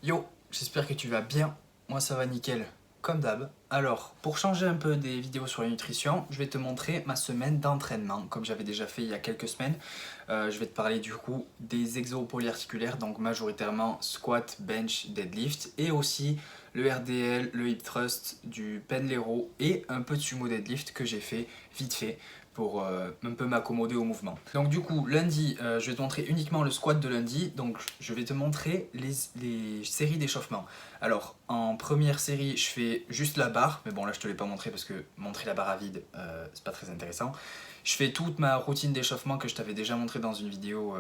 Yo, j'espère que tu vas bien. Moi ça va nickel, comme d'hab. Alors, pour changer un peu des vidéos sur la nutrition, je vais te montrer ma semaine d'entraînement, comme j'avais déjà fait il y a quelques semaines. Je vais te parler du coup des exos polyarticulaires, donc majoritairement squat, bench, deadlift, et aussi le RDL, le hip thrust, du Pendlero et un peu de sumo deadlift que j'ai fait vite fait pour un peu m'accommoder au mouvement. Donc du coup, lundi, je vais te montrer uniquement le squat de lundi. Donc je vais te montrer les séries d'échauffement. Alors, en première série, je fais juste la barre. Mais bon, là, je te l'ai pas montré parce que montrer la barre à vide, c'est pas très intéressant. Je fais toute ma routine d'échauffement que je t'avais déjà montré dans une vidéo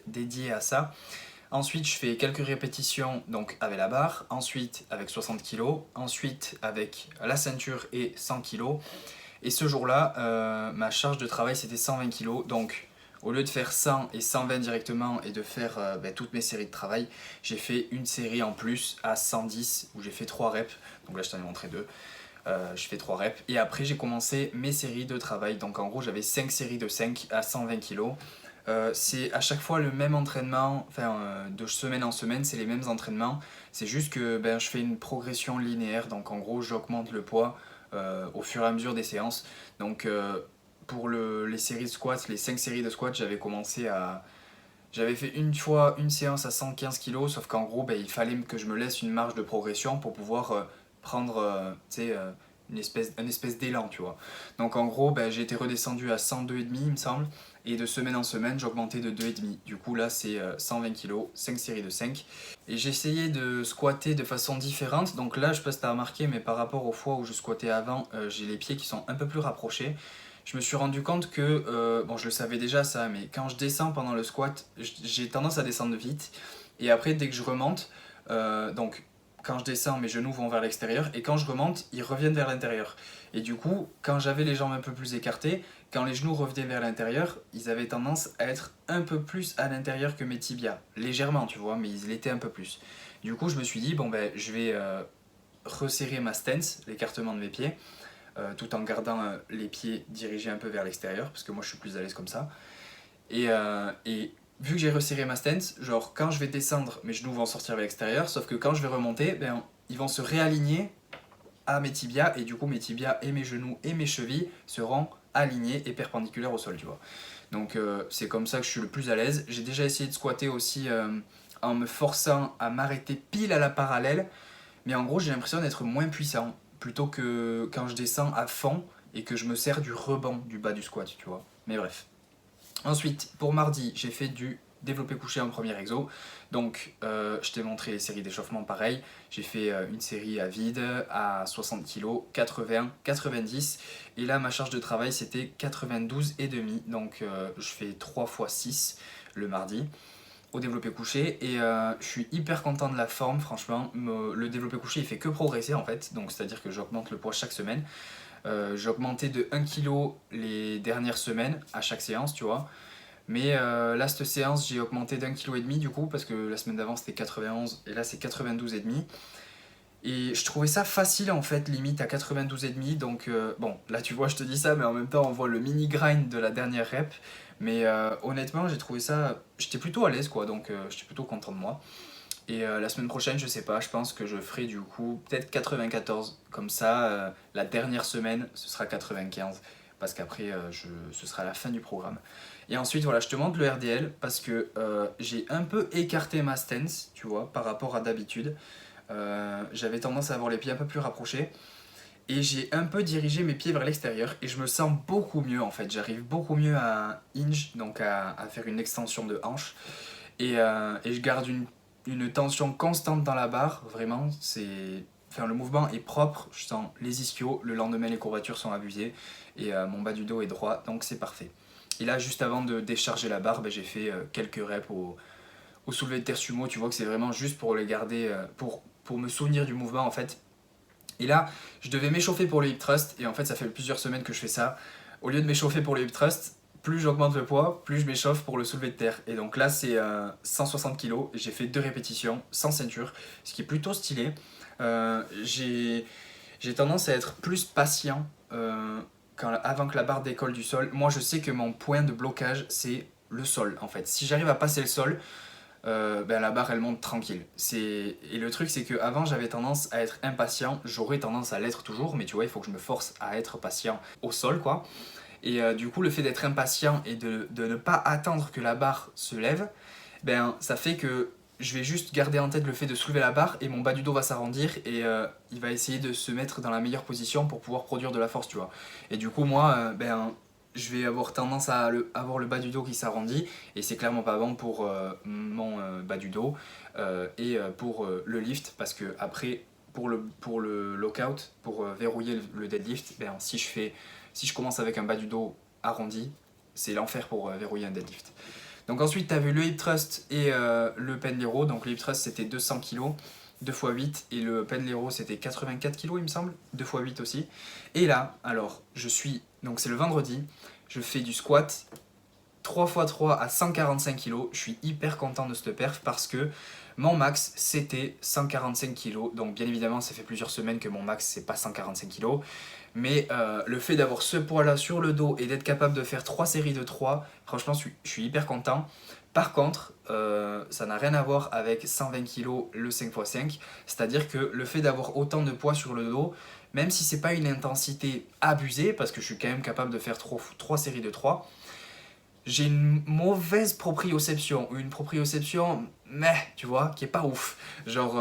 dédiée à ça. Ensuite, je fais quelques répétitions donc avec la barre. Ensuite, avec 60 kg. Ensuite, avec la ceinture et 100 kg. Et ce jour-là, ma charge de travail c'était 120 kg. Donc au lieu de faire 100 et 120 directement et de faire toutes mes séries de travail, j'ai fait une série en plus à 110 où j'ai fait 3 reps. Donc là je t'en ai montré 2. Je fais 3 reps. Et après j'ai commencé mes séries de travail. Donc en gros j'avais 5 séries de 5 à 120 kg. C'est à chaque fois le même entraînement, de semaine en semaine, c'est les mêmes entraînements. C'est juste que je fais une progression linéaire, donc en gros j'augmente le poids au fur et à mesure des séances. Donc pour les séries de squats, les 5 séries de squats, j'avais fait une fois une séance à 115 kg, sauf qu'en gros il fallait que je me laisse une marge de progression pour pouvoir prendre une espèce d'élan, tu vois. Donc en gros, j'ai été redescendu à 102,5 il me semble, et de semaine en semaine, j'augmentais de 2,5. Du coup là, c'est 120 kg, 5 séries de 5. Et j'ai essayé de squatter de façon différente. Donc là, je sais pas si t'as remarqué, mais par rapport aux fois où je squattais avant, j'ai les pieds qui sont un peu plus rapprochés. Je me suis rendu compte que, bon, je le savais déjà ça, mais quand je descends pendant le squat, j'ai tendance à descendre vite. Et après, dès que je remonte, donc quand je descends, mes genoux vont vers l'extérieur, et quand je remonte, ils reviennent vers l'intérieur. Et du coup, quand j'avais les jambes un peu plus écartées, quand les genoux revenaient vers l'intérieur, ils avaient tendance à être un peu plus à l'intérieur que mes tibias. Légèrement, tu vois, mais ils l'étaient un peu plus. Du coup, je me suis dit, bon, je vais resserrer ma stance, l'écartement de mes pieds, tout en gardant les pieds dirigés un peu vers l'extérieur, parce que moi je suis plus à l'aise comme ça. Et vu que j'ai resserré ma stance, genre quand je vais descendre, mes genoux vont sortir vers l'extérieur, sauf que quand je vais remonter, ils vont se réaligner à mes tibias, et du coup mes tibias et mes genoux et mes chevilles seront alignés et perpendiculaires au sol, tu vois. Donc c'est comme ça que je suis le plus à l'aise. J'ai déjà essayé de squatter aussi en me forçant à m'arrêter pile à la parallèle, mais en gros j'ai l'impression d'être moins puissant, plutôt que quand je descends à fond et que je me sers du rebond du bas du squat, tu vois. Mais bref. Ensuite, pour mardi, j'ai fait du développé couché en premier exo. Donc, je t'ai montré les séries d'échauffement pareil. J'ai fait une série à vide, à 60 kg, 80, 90. Et là, ma charge de travail, c'était 92,5. Donc, je fais 3 fois 6 le mardi au développé couché. Et je suis hyper content de la forme, franchement. Le développé couché, il fait que progresser en fait. Donc, c'est-à-dire que j'augmente le poids chaque semaine. J'ai augmenté de 1 kg les dernières semaines à chaque séance, tu vois. Mais là, cette séance, j'ai augmenté d'1,5 kg du coup, parce que la semaine d'avant c'était 91 et là c'est 92,5. Et je trouvais ça facile en fait, limite à 92,5. Donc bon, là tu vois, je te dis ça, mais en même temps on voit le mini grind de la dernière rep. Mais honnêtement, j'ai trouvé ça. J'étais plutôt à l'aise quoi, donc j'étais plutôt content de moi. Et la semaine prochaine, je sais pas, je pense que je ferai du coup peut-être 94. Comme ça, la dernière semaine, ce sera 95. Parce qu'après, ce sera la fin du programme. Et ensuite, voilà, je te montre le RDL parce que j'ai un peu écarté ma stance, tu vois, par rapport à d'habitude. J'avais tendance à avoir les pieds un peu plus rapprochés. Et j'ai un peu dirigé mes pieds vers l'extérieur. Et je me sens beaucoup mieux en fait. J'arrive beaucoup mieux à hinge, donc à faire une extension de hanche. Et je garde une tension constante dans la barre, vraiment, le mouvement est propre, je sens les ischios, le lendemain les courbatures sont abusées, et mon bas du dos est droit, donc c'est parfait. Et là, juste avant de décharger la barre, j'ai fait quelques reps au soulevé de terre sumo, tu vois que c'est vraiment juste pour les garder, pour me souvenir du mouvement en fait. Et là, je devais m'échauffer pour le hip thrust, et en fait ça fait plusieurs semaines que je fais ça. Au lieu de m'échauffer pour le hip thrust, plus j'augmente le poids, plus je m'échauffe pour le soulevé de terre. Et donc là, c'est 160 kg. J'ai fait 2 répétitions sans ceinture, ce qui est plutôt stylé. J'ai tendance à être plus patient avant que la barre décolle du sol. Moi, je sais que mon point de blocage, c'est le sol, en fait. Si j'arrive à passer le sol, ben la barre elle monte tranquille. Et le truc c'est que avant j'avais tendance à être impatient, j'aurais tendance à l'être toujours, mais tu vois il faut que je me force à être patient au sol quoi. Et du coup le fait d'être impatient et de ne pas attendre que la barre se lève, ben ça fait que je vais juste garder en tête le fait de soulever la barre et mon bas du dos va s'arrondir et il va essayer de se mettre dans la meilleure position pour pouvoir produire de la force, tu vois. Et du coup, moi, ben, je vais avoir tendance à avoir le bas du dos qui s'arrondit et c'est clairement pas bon pour mon bas du dos et pour le lift parce que après, pour le lockout, pour verrouiller le deadlift, ben, si je commence avec un bas du dos arrondi, c'est l'enfer pour verrouiller un deadlift. Donc ensuite, tu as vu le hip thrust et le pendlero. Donc le hip thrust, c'était 200 kg, 2 x 8. Et le pendlero, c'était 84 kg, il me semble. 2 x 8 aussi. Et là, alors, donc c'est le vendredi. Je fais du squat 3 x 3 à 145 kg. Je suis hyper content de cette perf parce que mon max, c'était 145 kg. Donc bien évidemment, ça fait plusieurs semaines que mon max, c'est pas 145 kg. Mais le fait d'avoir ce poids-là sur le dos et d'être capable de faire 3 séries de 3, franchement, je suis hyper content. Par contre, ça n'a rien à voir avec 120 kg le 5x5. C'est-à-dire que le fait d'avoir autant de poids sur le dos, même si c'est pas une intensité abusée, parce que je suis quand même capable de faire 3 séries de 3, j'ai une mauvaise proprioception, ou une proprioception, mais tu vois, qui est pas ouf. Genre,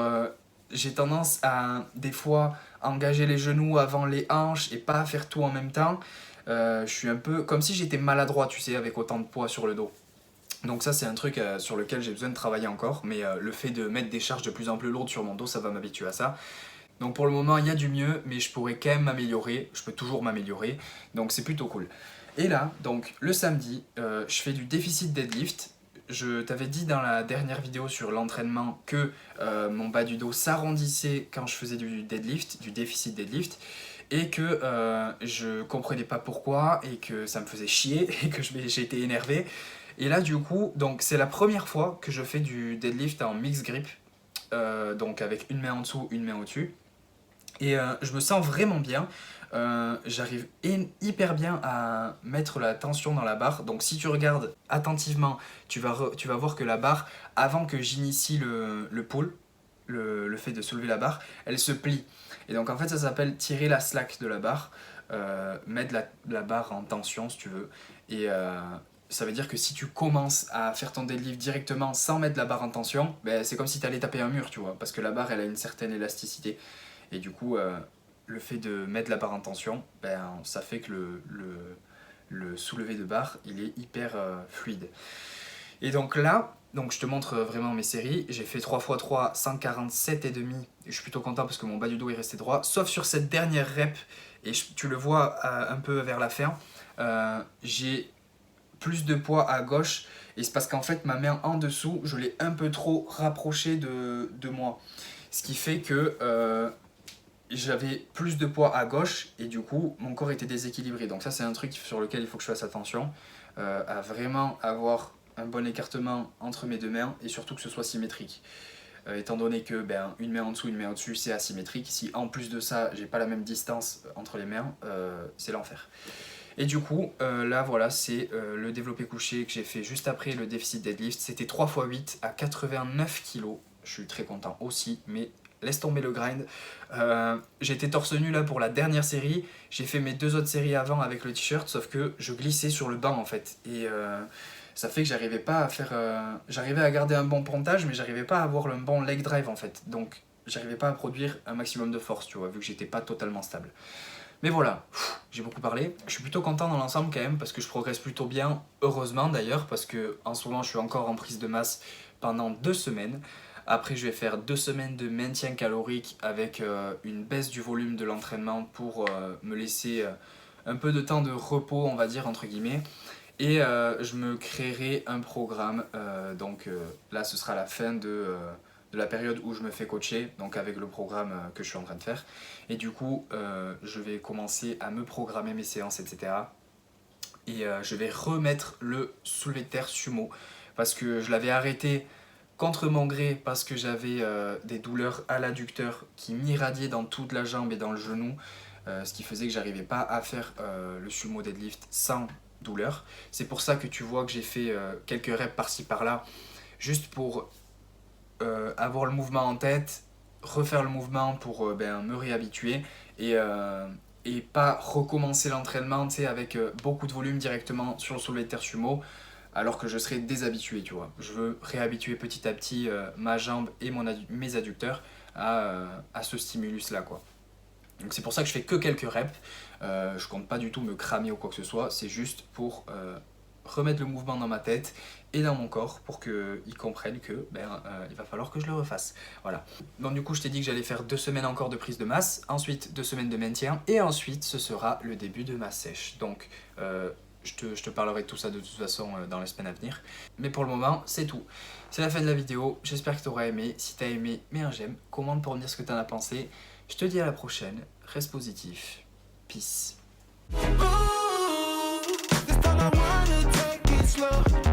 j'ai tendance à, des fois, engager les genoux avant les hanches et pas faire tout en même temps. Je suis un peu comme si j'étais maladroit, tu sais, avec autant de poids sur le dos. Donc ça, c'est un truc sur lequel j'ai besoin de travailler encore, mais le fait de mettre des charges de plus en plus lourdes sur mon dos, ça va m'habituer à ça. Donc pour le moment, il y a du mieux, mais je pourrais quand même m'améliorer. Je peux toujours m'améliorer, donc c'est plutôt cool. Et là, donc le samedi, je fais du déficit deadlift. Je t'avais dit dans la dernière vidéo sur l'entraînement que mon bas du dos s'arrondissait quand je faisais du deadlift, du déficit deadlift, et que je comprenais pas pourquoi, et que ça me faisait chier, et que j'ai été énervé. Et là, du coup, donc c'est la première fois que je fais du deadlift en mixed grip, donc avec une main en dessous, une main au-dessus. Et je me sens vraiment bien. J'arrive hyper bien à mettre la tension dans la barre. Donc si tu regardes attentivement, tu vas voir que la barre, avant que j'initie le pull, le fait de soulever la barre, elle se plie. Et donc en fait ça s'appelle tirer la slack de la barre, mettre la barre en tension si tu veux. Et ça veut dire que si tu commences à faire ton deadlift directement sans mettre la barre en tension, ben, c'est comme si tu allais taper un mur, tu vois, parce que la barre elle a une certaine élasticité. Et du coup, le fait de mettre la barre en tension, ben, ça fait que le soulevé de barre, il est hyper fluide. Et donc là, donc je te montre vraiment mes séries. J'ai fait 3x3, 147,5. Je suis plutôt content parce que mon bas du dos est resté droit. Sauf sur cette dernière rep, et tu le vois un peu vers la fin, j'ai plus de poids à gauche. Et c'est parce qu'en fait, ma main en dessous, je l'ai un peu trop rapprochée de moi. Ce qui fait que j'avais plus de poids à gauche et du coup mon corps était déséquilibré. Donc ça c'est un truc sur lequel il faut que je fasse attention, à vraiment avoir un bon écartement entre mes deux mains et surtout que ce soit symétrique. Étant donné que ben, une main en dessous, une main au-dessus c'est asymétrique, si en plus de ça j'ai pas la même distance entre les mains, c'est l'enfer. Et du coup, là voilà, c'est le développé couché que j'ai fait juste après le déficit deadlift. C'était 3 x 8 à 89 kg. Je suis très content aussi, mais laisse tomber le grind. J'étais torse nu là pour la dernière série. J'ai fait mes 2 autres séries avant avec le t-shirt, sauf que je glissais sur le banc en fait. Et ça fait que j'arrivais pas à faire. J'arrivais à garder un bon pontage, mais j'arrivais pas à avoir le bon leg drive en fait. Donc j'arrivais pas à produire un maximum de force, tu vois, vu que j'étais pas totalement stable. Mais voilà, j'ai beaucoup parlé. Je suis plutôt content dans l'ensemble quand même parce que je progresse plutôt bien, heureusement d'ailleurs, parce que en ce moment je suis encore en prise de masse pendant 2 semaines. Après je vais faire 2 semaines de maintien calorique avec une baisse du volume de l'entraînement pour me laisser un peu de temps de repos, on va dire entre guillemets. Et je me créerai un programme, donc là ce sera la fin de la période où je me fais coacher, donc avec le programme que je suis en train de faire. Et du coup, je vais commencer à me programmer mes séances, etc. Et je vais remettre le soulevé de terre sumo, parce que je l'avais arrêté contre mon gré, parce que j'avais des douleurs à l'adducteur qui m'irradiaient dans toute la jambe et dans le genou, ce qui faisait que j'arrivais pas à faire le sumo deadlift sans douleur. C'est pour ça que tu vois que j'ai fait quelques reps par-ci par-là, juste pour avoir le mouvement en tête, refaire le mouvement pour me réhabituer et pas recommencer l'entraînement avec beaucoup de volume directement sur le soulevé de terre sumo alors que je serais déshabitué, tu vois. Je veux réhabituer petit à petit ma jambe et mes adducteurs à ce stimulus là, quoi. Donc c'est pour ça que je fais que quelques reps, je compte pas du tout me cramer ou quoi que ce soit, c'est juste pour remettre le mouvement dans ma tête et dans mon corps pour qu'ils comprennent que il va falloir que je le refasse. Voilà. Donc du coup je t'ai dit que j'allais faire 2 semaines encore de prise de masse, ensuite 2 semaines de maintien et ensuite ce sera le début de ma sèche. Donc je te parlerai de tout ça de toute façon dans les semaines à venir. Mais pour le moment c'est tout. C'est la fin de la vidéo, j'espère que tu auras aimé. Si tu as aimé, mets un j'aime, commente pour me dire ce que tu en as pensé. Je te dis à la prochaine, reste positif, peace. Ooh, this time I wanna take it slow.